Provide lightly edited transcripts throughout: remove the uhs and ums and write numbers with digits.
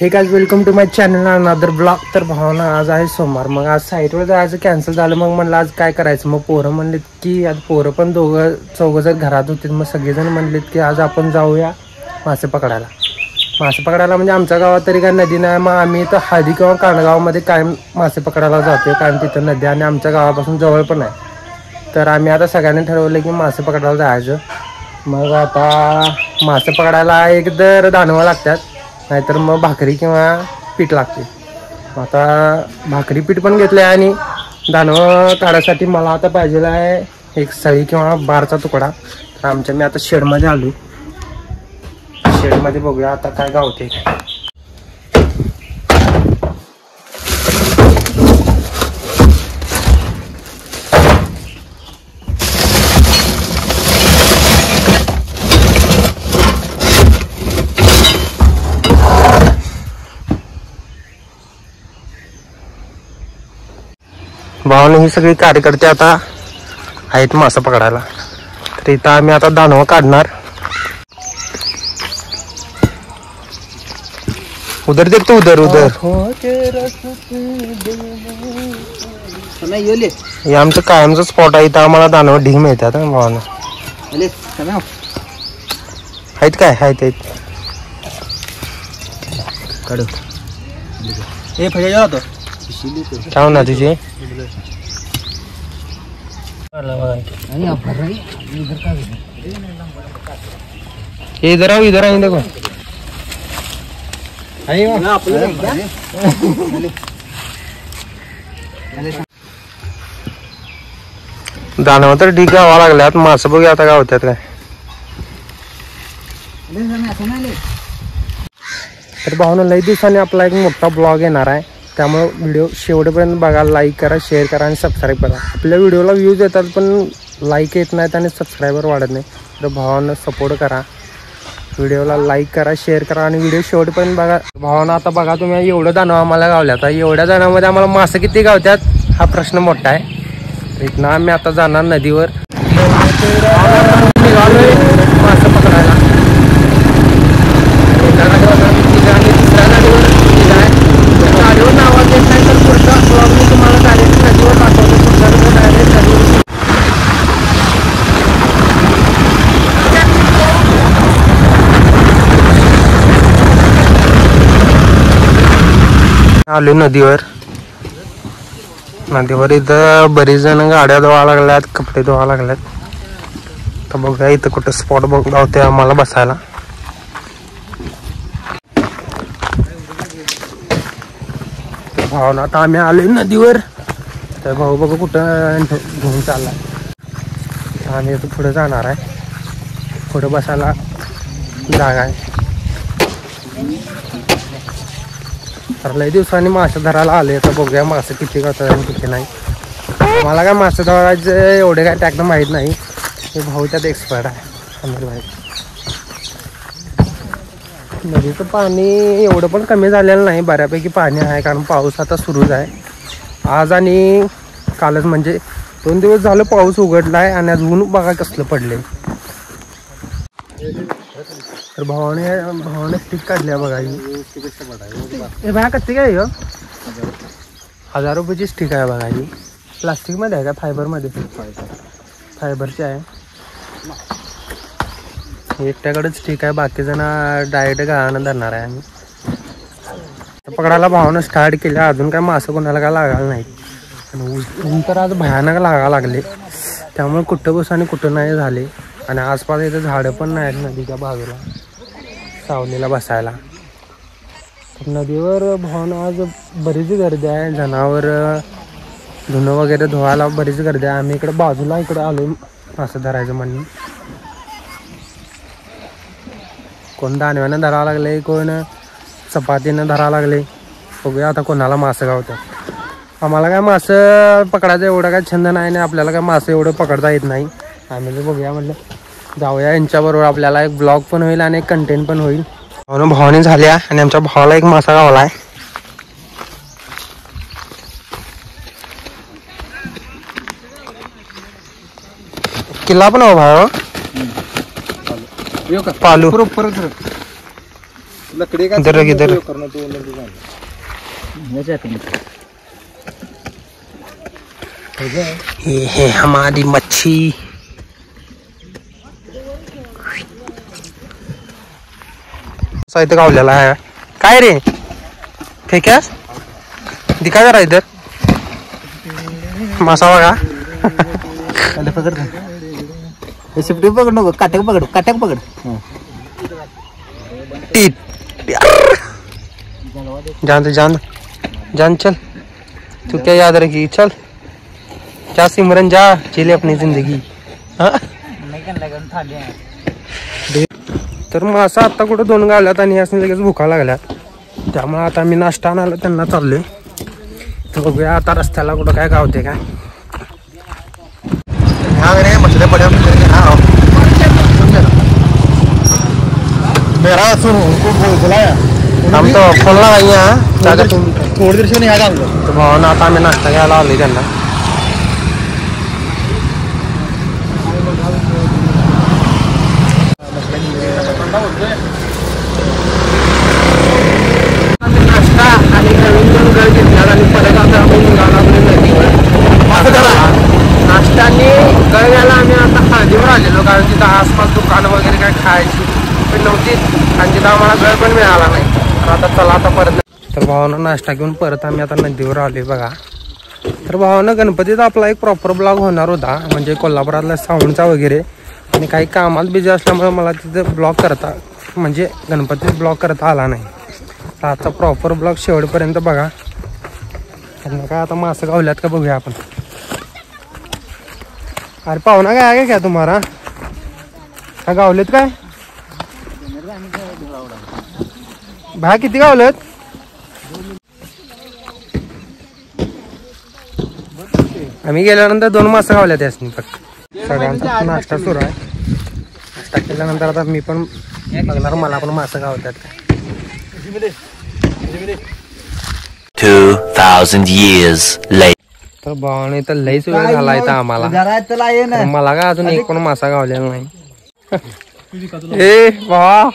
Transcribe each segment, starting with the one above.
हे guys welcome to my channel another blog. तर भावना आज आहे सोमवार. मग आज साईटवर जायचं कॅन्सल झालं. मग म्हणलं आज काय करायचं. मग पोरं म्हणलीत की आज पोरं पण चौघं जर घरात होते. मग सगळेजण म्हणलीत की आज आपण जाऊया मासे पकडायला. मासे पकडायला म्हणजे आमच्या गावात तरी काय नदी नाही. मग आम्ही तर हळदी किंवा कांडगावमध्ये कायम मासे पकडायला जातो, कारण तिथं नदी आणि आमच्या गावापासून जवळ पण आहे. तर आम्ही आता सगळ्यांनी ठरवलं की मासे पकडायला जायचं. मग आता मासे पकडायला एक तर दानवं लागतात, नाहीतर मग भाकरी किंवा पीठ लागते. आता भाकरी पीठ पण घेतलं आहे आणि दानवं काढायसाठी मला आता पाहिजे आहे एक सळी किंवा बारचा तुकडा. तर मी आता शेडमध्ये आलो. शेडमध्ये बघूया आता काय गावते. भावाने ही सगळी कार्यकर्ते आता आहेत मासा पकडायला. तर इथं आम्ही आता दानवं काढणार. उधर देख तो उधर उधर हे आमचं कायमचं स्पॉट आहे. इथं आम्हाला दानवं ढीग मिळतात. भावानं आहेत काय आहेत काढू काय ना तुझे इधर आओ इधर आएंगे देखो. दानव तर ढीग गावा लागल्यात. मासं बघूया आता गावत्यात काय. तर भावना लई दिवसांनी आपला एक मोठा ब्लॉग येणार आहे. त्यामुळे व्हिडिओ शेवटपर्यंत बघा, लाईक करा, शेअर करा आणि सबस्क्राईब करा. आपल्या व्हिडिओला व्ह्यूज येतात पण लाईक येत नाहीत आणि सबस्क्रायबर वाढत नाही. तर भावानं सपोर्ट करा, व्हिडिओला लाईक करा, शेअर करा आणि व्हिडिओ शेवटपर्यंत बघा. भावानं आता बघा तुम्ही एवढं दानव आम्हाला गावल्या. आता एवढ्या दानामध्ये आम्हाला मासे किती गावतात हा प्रश्न मोठा आहे. इथनं आम्ही आता जाणार नदीवर. निघालोय मासे पकडायला. गाडीवर नावाज येत नाही तर पुढचा ब्लॉग मी तुम्हाला डायरेक्ट नदीवर दाखवतो. पुढचा डायरेक्ट नदीवर आलो. नदीवर इथं बरीच जण गाड्या धुवा लागल्यात, कपडे धुवा लागल्यात. तर बघा इथं कुठं स्पॉट गावते आम्हाला बसायला. भावना आता आम्ही आलोय नदीवर. तर भाऊ बघू कुठं घेऊन चाललाय. आम्ही इथं पुढे जाणार आहे. पुढे बसायला जागा आहे. तर लई दिवसांनी मासे धरायला आले. तर बघूया मासे किती गावतात आणि किती नाही. मला काय मासे धरायचे एवढे काय टॅक्टर माहीत नाही. हे भाऊ त्यात एक्सपर्ट आहे. आम्हाला माहीत. नदीचं पाणी एवढं पण कमी झालेलं नाही, बऱ्यापैकी पाणी आहे. कारण पाऊस आता सुरूच आहे. आज आणि कालच म्हणजे 2 दिवस झालं पाऊस उघडला आहे आणि आज ऊन बघा कसलं पडले. तर भावाने स्टिक काढली आहे बघा. हे बघा कत्ती काय 1000 रुपयाची स्टिक आहे बघा. ही प्लास्टिकमध्ये आहे का फायबरमध्ये? फायबरची आहे. एकट्याकडेच स्टिक आहे, बाकी जण डायरेक्ट गाळानं धरणार आहे. आम्ही पकडायला भावानं स्टार्ट केलं. अजून काय मासं कोणाला काय लागायला नाही. आणि ऊन तर आज भयानक लागायला लागले. त्यामुळे कुठं बस आणि कुठं नाही झाले. आणि आसपास इथं झाडं पण नाही आहेत नदीच्या बाजूला सावलीला बसायला. तर नदीवर भावना आज बरीच गर्दी आहे. जनावर धुणं वगैरे धुवायला बरीच गर्दी आहे. आम्ही इकडं बाजूला इकडं आलो मासं धरायचं म्हणून. कोण दानव्यानं धरावं लागले, कोण चपातीनं धरावं लागले. बघूया आता कोणाला मासं गावतात. आम्हाला काय मासं पकडायचं एवढं काय छंद नाही आणि आपल्याला काय मासं एवढं पकडता येत नाही. आम्ही तर बघूया म्हटलं जाऊया यांच्याबरोबर. आपल्याला एक ब्लॉग पण होईल आणि एक कंटेंट पण होईल. म्हणून भावाने झाल्या आणि आमच्या भावाला एक मासा गावला आहे. किल्ला पण हो भाव पालू. लकड़ी का इधर इधर करना तो ये है हमारी मच्छी। साहित्य गावलेला आहे काय रे फेक्या दिखा जरा इधर मासा बघा पकड़ शिफ्टी पकड़ नको काट्याक पकड़ टीप जान चल तू क्या याद रखी चल जा सिमरन जा चले अपनी जिंदगी। हाँ तर मासा आता कुठं 2 गावल्यात आणि यासने लगेच भुका लागल्यात त्यामुळे आता मी नाश्ता आणायला त्यांना चाललोय तर बघूया आता रस्त्याला कुठं काय गावते काय। मछली बड़े मेरा सुन उनको बुलाया हम तो फोन लगाइए थोड़ी देर से नहीं आएगा तो भावना आता आम्ही नाश्ता घ्यायला आलोय त्यांना। नाश्ता आणि नवीन गळ घेतला आणि परत आता आम्ही निघाला नाश्त्याने गळ घ्यायला आम्ही आता हळदीवर आलेलो कारण तिथं आसपास दुकानं वगैरे काय खायची पण नव्हती आणि तिथं आम्हाला गळ पण मिळाला नाही तर आता चला आता परत। तर भावानं नाश्ता घेऊन परत आम्ही आता नदीवर आलोय बघा। तर भावानं गणपतीचा आपला एक प्रॉपर ब्लॉग होणार होता म्हणजे कोल्हापुरातला साऊंडचा वगैरे आणि काही कामात बिझी असल्यामुळे मला तिथं ब्लॉग करता म्हणजे गणपतीचा ब्लॉग करता आला नाही तर आजचा प्रॉपर ब्लॉग शेवटपर्यंत बघा। त्यांना काय आता मासं गावल्यात का बघूया आपण। अरे पाहुणा काय आहे क्या तुम्हाला काय गावलेत काय भा किती गावलेत आम्ही गेल्यानंतर 2 मासं गावल्यात यासनी फक्त। सगळ्यांचा नाश्ता सुरू आहे नाश्ता केल्यानंतर आता मी पण बघणार मला पण मासं गावतात काय। 2000 years later तर भावाने तर लईच वेळ झाला इथं आम्हाला तर मला काय अजून एक पण मासा गावलेला नाही। ए भावा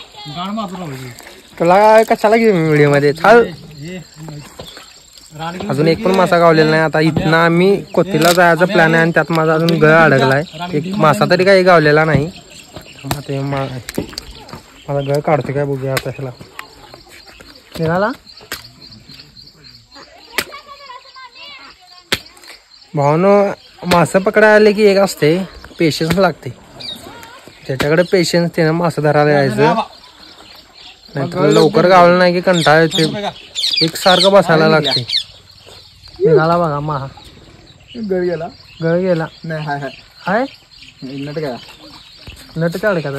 तुला कशाला घेऊ मी व्हिडिओ मध्ये चाल अजून एक पण मासा गावलेला नाही। आता इथनं आम्ही कोथीला जायचा प्लॅन आहे आणि त्यात माझा अजून गळ अडकलाय एक मासा तरी काही गावलेला नाही ते मला गळ काढतो काय बघूया आता ह्याला निघाला भावनं मासं पकडायला आले की एक असते पेशन्स लागते ज्याच्याकडे पेशन्स त्यानं मासं धरायला यायचं नाहीतर लवकर गावलं नाही की कंटाळा येते एकसारखं बसायला लागते। निघाला बघा महा गळ गेला नाही हाय नट काढ का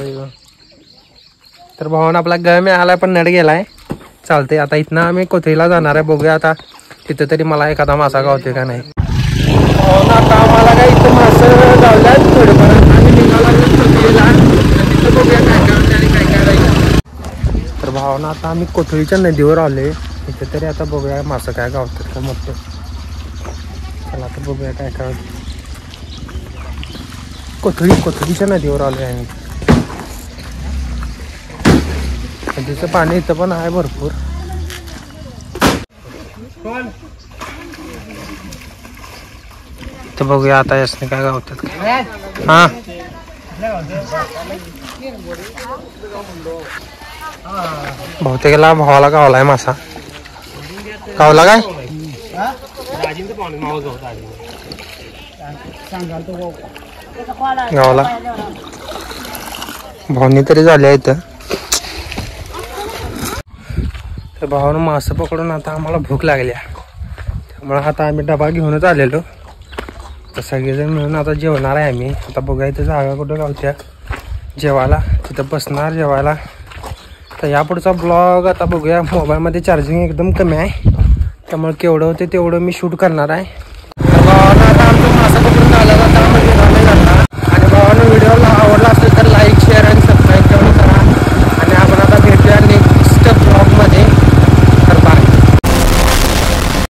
तर भावानं आपला गळ मिळालाय पण नट गेलाय चालते। आता इथनं आम्ही कोथीला जाणार आहे बघूया आता तिथं तरी मला एखादा मासा गावते का नाही। आता आम्हाला काय इथं मासं गावल्यात थोडेफार आम्ही निघाला कोथळीला तिथं बघूया काय गावते आणि काय राहील। तर भावना आता आम्ही कोथळीच्या नदीवर आलोय इथे तरी आता बघूया मासं काय गावतात का मोठं चला आता बघूया काय काय कोथळीच्या नदीवर आलोय आम्ही। नदीचं पाणी इथं पण आहे भरपूर। तर बघूया आता यासने काय गावतात हा बहुतेकला भावाला गावलाय मासा गावला काय गावला भावनी तरी झाली आहे इथं। तर भावानं मासं पकडून आता आम्हाला भूक लागल्या त्यामुळे आता आम्ही डबा घेऊनच आलेलो तर सगळेजण मिळून आता जेवणार आहे आम्ही। आता बघायचं इथं जागा कुठं गावत्या जेवायला तिथं बसणार जेवायला। तर यापुढचा ब्लॉग आता बघूया मोबाईलमध्ये चार्जिंग एकदम कमी आहे त्यामुळे केवढं होते तेवढं मी शूट करणार आहे। भावानं आता आमचं मासा पकडून आला जाता आणि भावानं व्हिडिओला आवडला असेल तर लाईक शेअर आणि